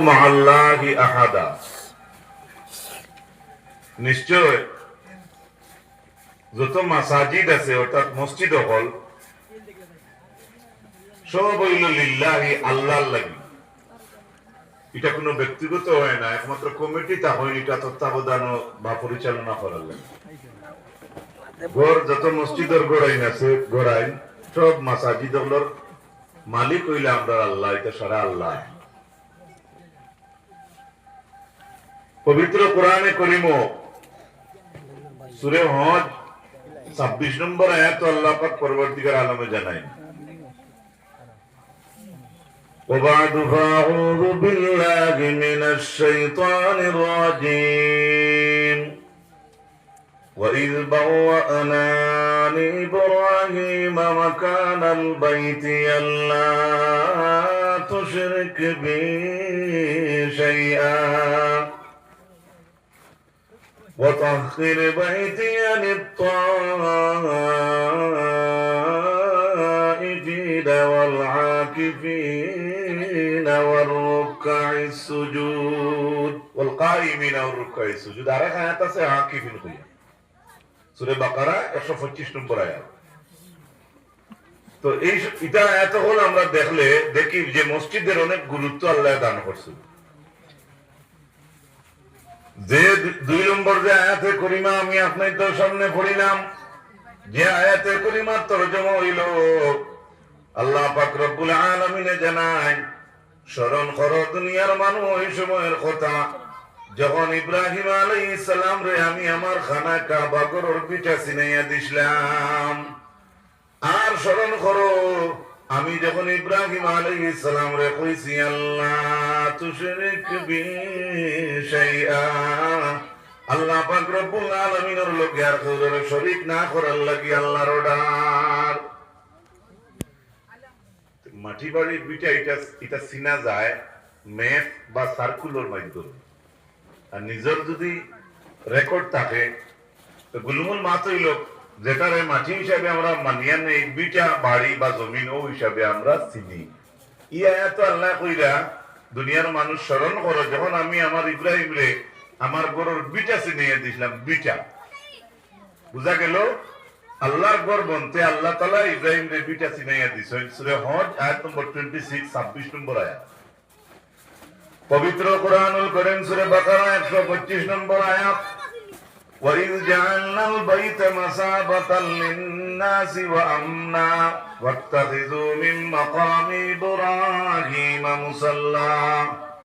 মাআল্লাহি আহাদা, নিশ্চয় যত মাসাজিদ আছে অর্থাৎ মসজিদ হল সব হইল লিল্লাহি আল্লাহর লাগি। এটা কোনো ব্যক্তিগত হয় না, একমাত্র কমিটি তা হয়, এটা তত্ত্বাবধান বা পরিচালনা করার লাগে। ঘর যত মসজিদের গড়াইন আছে গড়াইন সব মাসাজিদ হলর মালিক হইলে আমরা আল্লাহ, এটা সারা আল্লাহ। পবিত্র কোরআনে করিম সূরা হজ 26 নম্বর আয়াত আল্লাহ পাক পরবর্তীকার আলমে জানাই, وبعد فأعوذ بالله من الشيطان الرجيم وإذ بوأنا لإبراهيم مكان البيت ألا تشرك بي شيئا وطهر بيتي للطائفين والعاكفين والركع السجود والقائمين والركع السجود। আর এক আয়াত আছে আকিফিন কইয়া, সূরা বাকারা 125 নম্বর আয়াত। তো এই এটা আয়াত হল আমরা দেখি যে মসজিদের অনেক গুরুত্ব আল্লাহ দান করছেন। যে 2 নম্বর যে আয়াতে করিমা আমি আপনাদের সামনে পড়িলাম, যে আয়াতে করিমার তরজমা হইল আল্লাহ পাক রব্বুল আলামিনে জানায়, স্মরণ করো দুনিয়ার মানুষ ওই সময়ের কথা যখন ইব্রাহিম আলাইহিস সালাম রে আমি আমার খানা কাবা ঘরের পিঠা ছিনাইয়া দিছিলাম। আর স্মরণ করো আমি যখন ইব্রাহিম আলাইহিস সালাম রে কইছি আল্লাহ তুশরিক বি শাইআ, আল্লাহ পাক রব্বুল আলামিনের লগে আর কাউরে শরীক না করার লাগি আল্লাহর অর্ডার। মাটি বাড়ির পিঠা এটা চিনা যায় ম্যাপ বা সার্কুলার মাধ্যমে, আর নিজের যদি রেকর্ড থাকে তো গুলমুল মাত হইল যেটারে মাটি হিসাবে আমরা মানিয়া নেই, বিটা বাড়ি বা জমিন ও হিসাবে আমরা চিনি। ই আয়াত আল্লাহ কইরা দুনিয়ার মানুষ স্মরণ করো যখন আমি আমার ইব্রাহিম রে আমার গরুর বিটা চিনিয়ে দিছিলাম। বিটা বুঝা গেল আল্লাহর ঘর বনতে আল্লাহ তাআলা ইব্রাহিম রে বিটা চিনাইয়া দিছেন। সূরা হজ আয়াত নম্বর 26 26 নম্বর আয়াত। পবিত্র কোরআনুল কারীম সূরা বাকারা 125 নম্বর আয়াত, وَإِذْ جَعَلْنَا الْبَيْتَ مَثَابَةً لِلنَّاسِ وَأَمْنًا وَاتَّخِذُوا مِن مَّقَامِ إِبْرَاهِيمَ مُصَلًّى